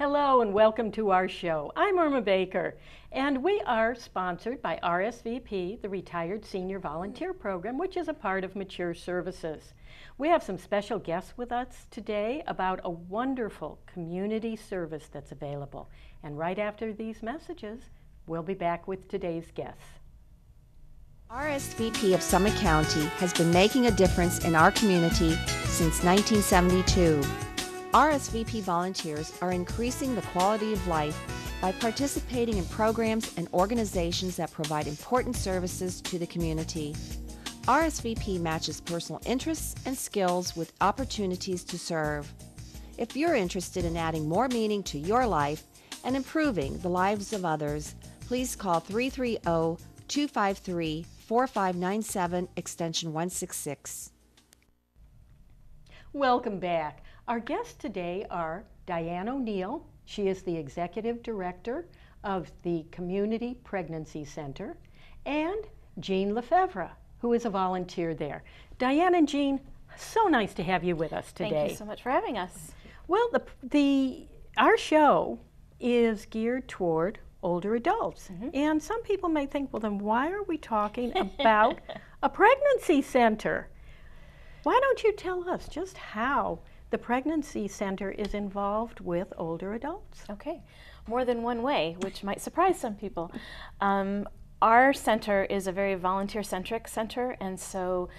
Hello and welcome to our show. I'm Irma Baker, and we are sponsored by RSVP, the Retired Senior Volunteer Program, which is a part of Mature Services. We have some special guests with us today about a wonderful community service that's available. And right after these messages, we'll be back with today's guests. RSVP of Summit County has been making a difference in our community since 1972. RSVP volunteers are increasing the quality of life by participating in programs and organizations that provide important services to the community. RSVP matches personal interests and skills with opportunities to serve. If you're interested in adding more meaning to your life and improving the lives of others, please call 330-253-4597 extension 166. Welcome back. Our guests today are Diane O'Neill. She is the Executive Director of the Community Pregnancy Center, and Jean Lefevre, who is a volunteer there. Diane and Jean, so nice to have you with us today. Thank you so much for having us. Well, our show is geared toward older adults. And some people may think, well, then why are we talking about a pregnancy center? Why don't you tell us just how the pregnancy center is involved with older adults? Okay, more than one way, which might surprise some people. Our center is a very volunteer-centric center, and so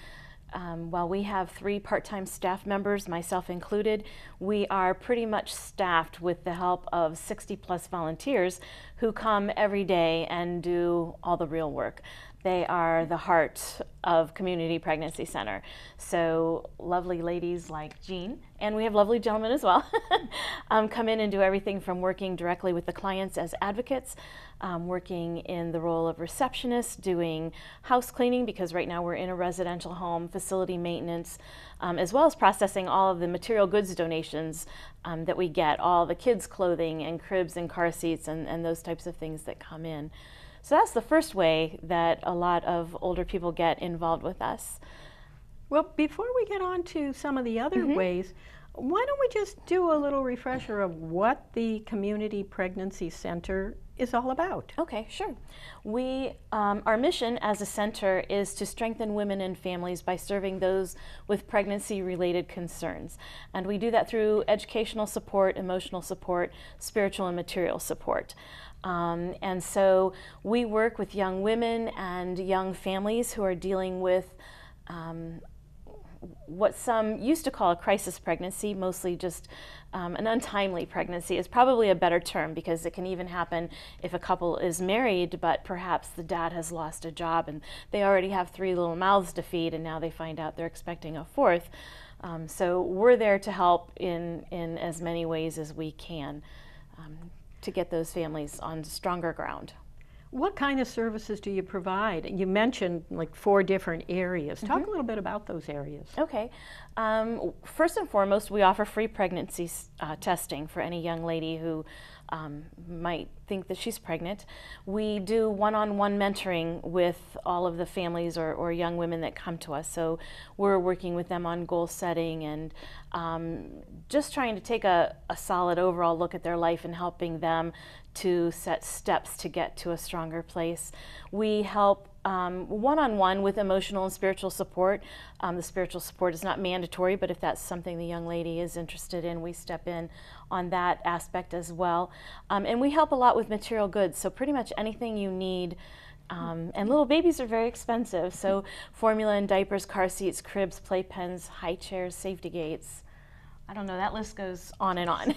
while we have 3 part-time staff members, myself included, we are pretty much staffed with the help of 60+ volunteers who come every day and do all the real work. They are the heart of Community Pregnancy Center. So lovely ladies like Jean, and we have lovely gentlemen as well, come in and do everything from working directly with the clients as advocates, working in the role of receptionist, doing house cleaning, because right now we're in a residential home, facility maintenance, as well as processing all of the material goods donations that we get, all the kids' clothing and cribs and car seats and those types of things that come in. So that's the first way that a lot of older people get involved with us. Well, before we get on to some of the other ways, why don't we just do a little refresher of what the Community Pregnancy Center is all about? Okay, sure. Our mission as a center is to strengthen women and families by serving those with pregnancy-related concerns. And we do that through educational support, emotional support, spiritual and material support. And so we work with young women and young families who are dealing with what some used to call a crisis pregnancy, mostly just an untimely pregnancy is probably a better term, because it can even happen if a couple is married, but perhaps the dad has lost a job and they already have 3 little mouths to feed, and now they find out they're expecting a 4th. So we're there to help in as many ways as we can to get those families on stronger ground. What kind of services do you provide? You mentioned like 4 different areas. Talk a little bit about those areas. Okay. First and foremost, we offer free pregnancy testing for any young lady who might think that she's pregnant. We do one-on-one mentoring with all of the families or young women that come to us. So we're working with them on goal setting and just trying to take a solid overall look at their life and helping them to set steps to get to a stronger place. We help one-on-one with emotional and spiritual support. The spiritual support is not mandatory, but if that's something the young lady is interested in, we step in on that aspect as well. And we help a lot with material goods, so pretty much anything you need. And little babies are very expensive, so formula and diapers, car seats, cribs, playpens, high chairs, safety gates. I don't know, that list goes on and on.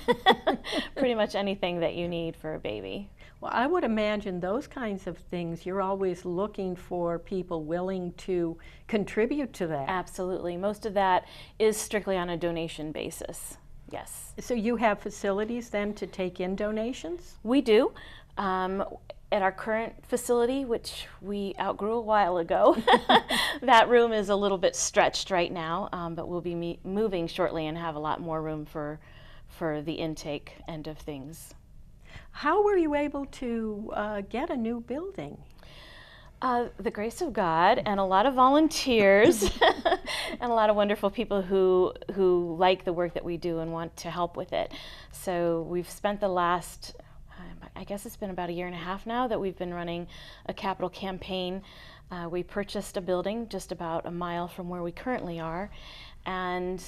Pretty much anything that you need for a baby. Well, I would imagine those kinds of things, you're always looking for people willing to contribute to that. Absolutely. Most of that is strictly on a donation basis. Yes. So you have facilities then to take in donations? We do. At our current facility, which we outgrew a while ago, that room is a little bit stretched right now, but we'll be moving shortly and have a lot more room for the intake end of things. How were you able to get a new building? The grace of God and a lot of volunteers and a lot of wonderful people who like the work that we do and want to help with it. So we've spent the last, I guess it's been about 1.5 years now that we've been running a capital campaign. We purchased a building just about a mile from where we currently are and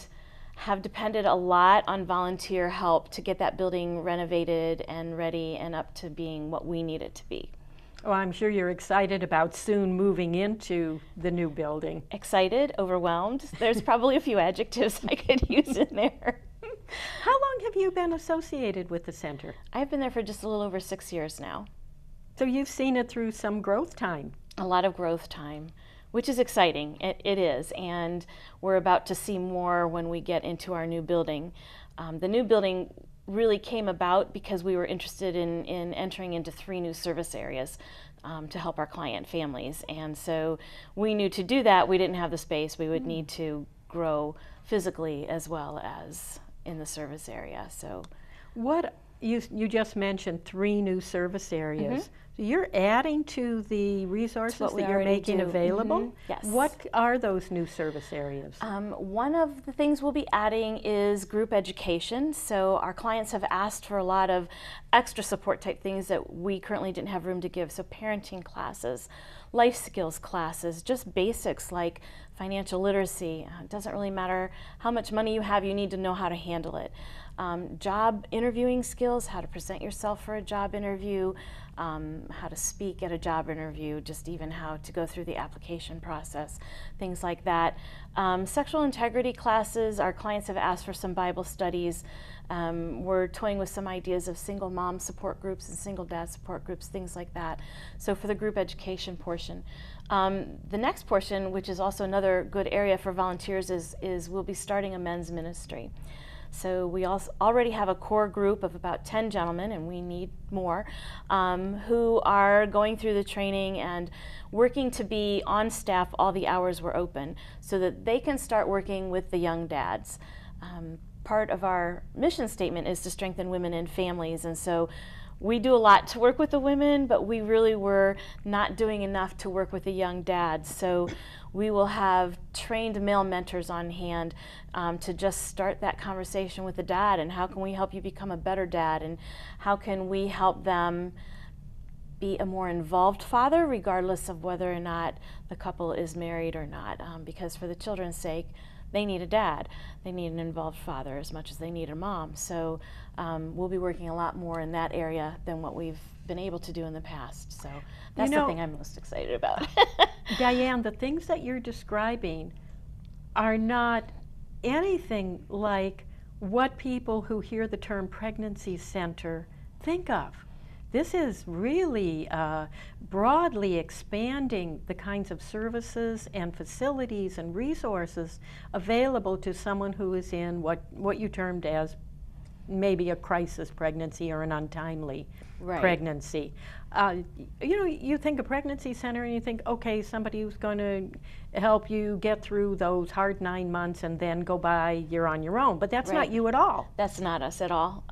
have depended a lot on volunteer help to get that building renovated and ready and up to being what we need it to be. Oh, I'm sure you're excited about soon moving into the new building. Excited, overwhelmed. There's probably a few adjectives I could use in there. How long have you been associated with the center? I've been there for just a little over 6 years now. So you've seen it through some growth time. A lot of growth time, which is exciting. It is, and we're about to see more when we get into our new building. The new building really came about because we were interested in entering into 3 new service areas to help our client families. And so we knew to do that, we didn't have the space. We would need to grow physically as well as in the service area. So, what you just mentioned 3 new service areas. So you're adding to the resources that you're making available? Yes. What are those new service areas? One of the things we'll be adding is group education. So our clients have asked for a lot of extra support type things that we currently didn't have room to give. So parenting classes, life skills classes, just basics like financial literacy. It doesn't really matter how much money you have, you need to know how to handle it. Job interviewing skills, how to present yourself for a job interview, how to speak at a job interview, just even how to go through the application process, things like that. Sexual integrity classes, our clients have asked for some Bible studies. We're toying with some ideas of single mom support groups and single dad support groups, things like that. So for the group education portion. The next portion, which is also another good area for volunteers, is we'll be starting a men's ministry. So we also already have a core group of about 10 gentlemen, and we need more, who are going through the training and working to be on staff all the hours we're open so that they can start working with the young dads. Part of our mission statement is to strengthen women and families, and so we do a lot to work with the women, but we really were not doing enough to work with the young dads. So we will have trained male mentors on hand to just start that conversation with the dad, and how can we help you become a better dad, and how can we help them be a more involved father regardless of whether or not the couple is married or not, because for the children's sake, they need a dad. They need an involved father as much as they need a mom. So we'll be working a lot more in that area than what we've been able to do in the past. So that's the thing I'm most excited about. Diane, the things that you're describing are not anything like what people who hear the term pregnancy center think of. This is really broadly expanding the kinds of services and facilities and resources available to someone who is in what you termed as maybe a crisis pregnancy or an untimely pregnancy. You think a pregnancy center and you think, okay, somebody who's going to help you get through those hard 9 months and then go by, you're on your own. But that's not you at all. That's not us at all.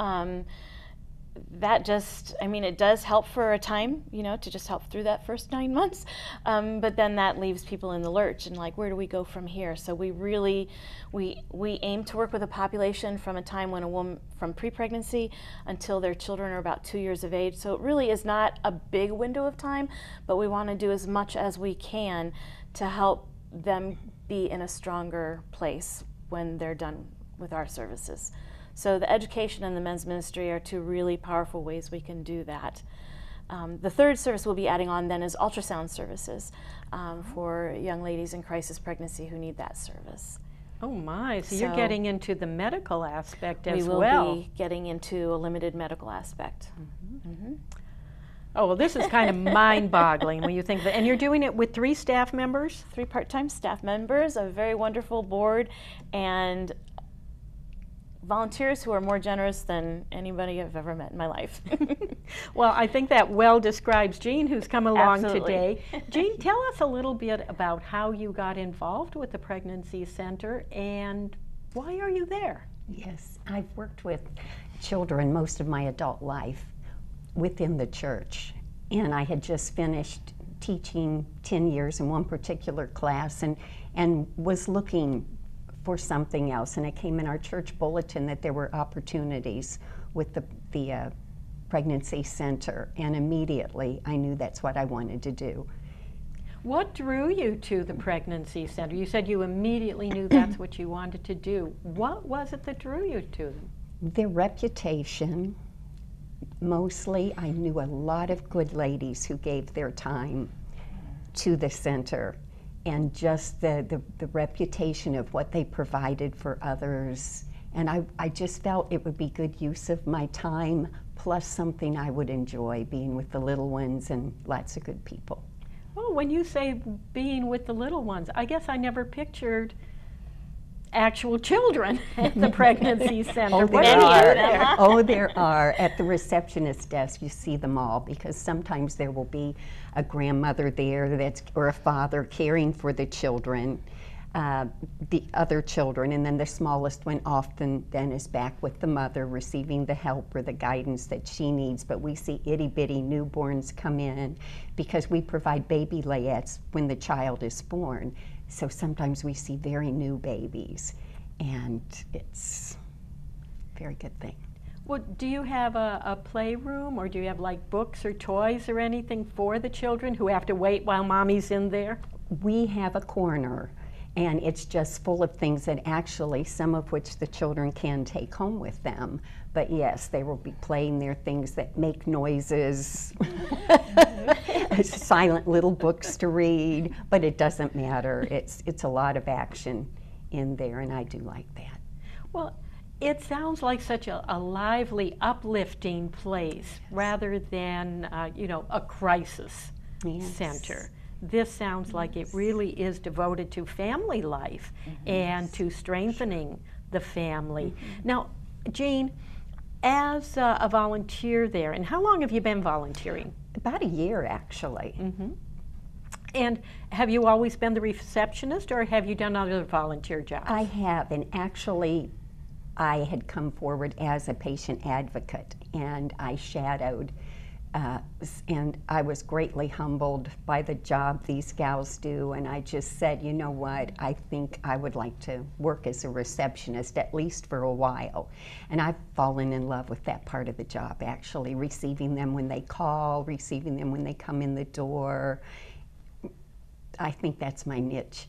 That just, it does help for a time, to just help through that first 9 months. But then that leaves people in the lurch and like, where do we go from here? So we really, we aim to work with a population from a time when a woman, from pre-pregnancy until their children are about 2 years of age. So it really is not a big window of time, but we want to do as much as we can to help them be in a stronger place when they're done with our services. So the education and the men's ministry are 2 really powerful ways we can do that. The third service we'll be adding on then is ultrasound services for young ladies in crisis pregnancy who need that service. Oh my, so you're getting into the medical aspect as well. We will be getting into a limited medical aspect. Oh, well, this is kind of mind-boggling when you think of it. And you're doing it with 3 staff members? 3 part-time staff members, a very wonderful board, and volunteers who are more generous than anybody I've ever met in my life. Well, I think that well describes Jean, who's come along today. Jean, tell us a little bit about how you got involved with the Pregnancy Center and why are you there? Yes, I've worked with children most of my adult life within the church, and I had just finished teaching 10 years in one particular class and was looking for something else. And it came in our church bulletin that there were opportunities with the pregnancy center, and immediately I knew that's what I wanted to do. What drew you to the pregnancy center? You said you immediately knew that's what you wanted to do. What was it that drew you to them? Their reputation. Mostly, I knew a lot of good ladies who gave their time to the center, and just the reputation of what they provided for others. And I just felt it would be good use of my time, plus something I would enjoy, being with the little ones and lots of good people. Well, when you say being with the little ones, I guess I never pictured actual children at the pregnancy center. Oh, there are. Oh, there are. At the receptionist desk, you see them all, because sometimes there will be a grandmother there or a father caring for the children, the other children, and then the smallest one often then is back with the mother receiving the help or the guidance that she needs. But we see itty-bitty newborns come in because we provide baby layettes when the child is born. So sometimes we see very new babies, and it's a very good thing. Well, do you have a playroom, or do you have like books or toys or anything for the children who have to wait while mommy's in there? We have a corner, and it's just full of things that actually, some of which the children can take home with them. But yes, they will be playing their things that make noises, silent little books to read, but it doesn't matter. It's a lot of action in there, and I do like that. Well, it sounds like such a lively, uplifting place rather than, a crisis center. This sounds like it really is devoted to family life and to strengthening the family. Now, Jean, as a volunteer there, and how long have you been volunteering? About a year, actually. And have you always been the receptionist, or have you done other volunteer jobs? I have, and actually I had come forward as a patient advocate, and I shadowed, and I was greatly humbled by the job these gals do, and I just said, you know what, I think I would like to work as a receptionist, at least for a while. And I've fallen in love with that part of the job, actually, receiving them when they call, receiving them when they come in the door. I think that's my niche.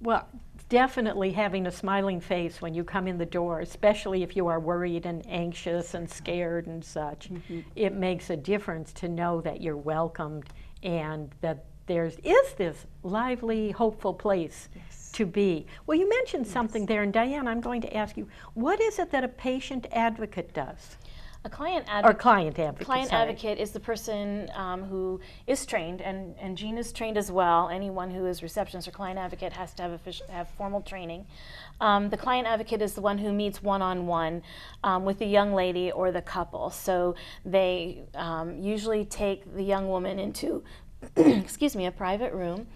Well, definitely having a smiling face when you come in the door, especially if you are worried and anxious and scared and such, it makes a difference to know that you're welcomed and that there is this lively, hopeful place to be. Well, you mentioned something there, and Diane, I'm going to ask you, what is it that a patient advocate does? A client advocate. Or client advocate. Client advocate is the person who is trained, and Jean is trained as well. Anyone who is receptionist or client advocate has to have formal training. The client advocate is the one who meets one-on-one with the young lady or the couple. So they usually take the young woman into excuse me, a private room,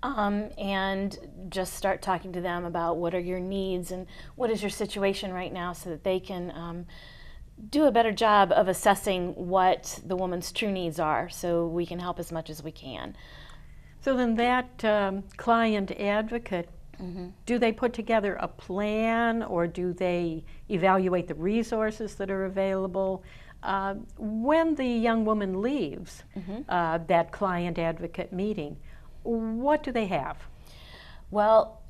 and just start talking to them about what are your needs and what is your situation right now, so that they can do a better job of assessing what the woman's true needs are, so we can help as much as we can. So then that client advocate, do they put together a plan, or do they evaluate the resources that are available? When the young woman leaves that client advocate meeting, what do they have? Well,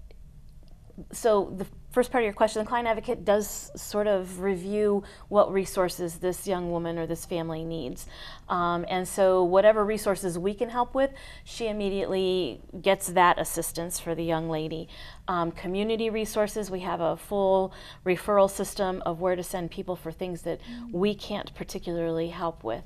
so the first part of your question, the client advocate does sort of review what resources this young woman or this family needs. And so whatever resources we can help with, she immediately gets that assistance for the young lady. Community resources, we have a full referral system of where to send people for things that we can't particularly help with.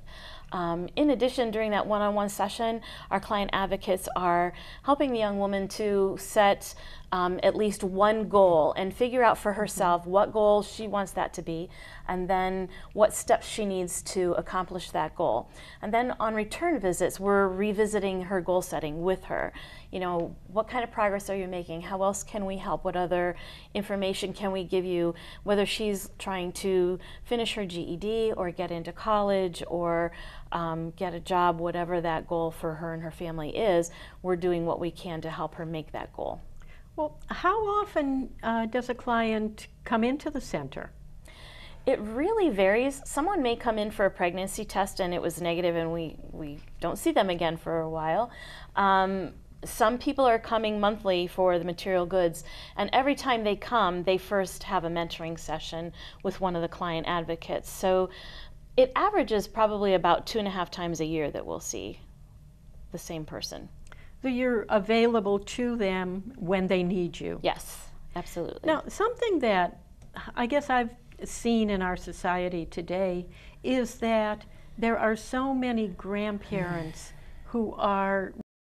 In addition, during that one-on-one session, our client advocates are helping the young woman to set at least one goal and figure out for herself what goal she wants that to be, and then what steps she needs to accomplish that goal. And then on return visits, we're revisiting her goal setting with her. You know, what kind of progress are you making? How else can we help? What other information can we give you? Whether she's trying to finish her GED or get into college or get a job, whatever that goal for her and her family is, we're doing what we can to help her make that goal. Well, how often does a client come into the center? It really varies. Someone may come in for a pregnancy test and it was negative and we don't see them again for a while. Some people are coming monthly for the material goods, and every time they come, they first have a mentoring session with one of the client advocates. So it averages probably about 2.5 times a year that we'll see the same person. So you're available to them when they need you? Yes, absolutely. Now, something that I guess I've seen in our society today is that there are so many grandparents who are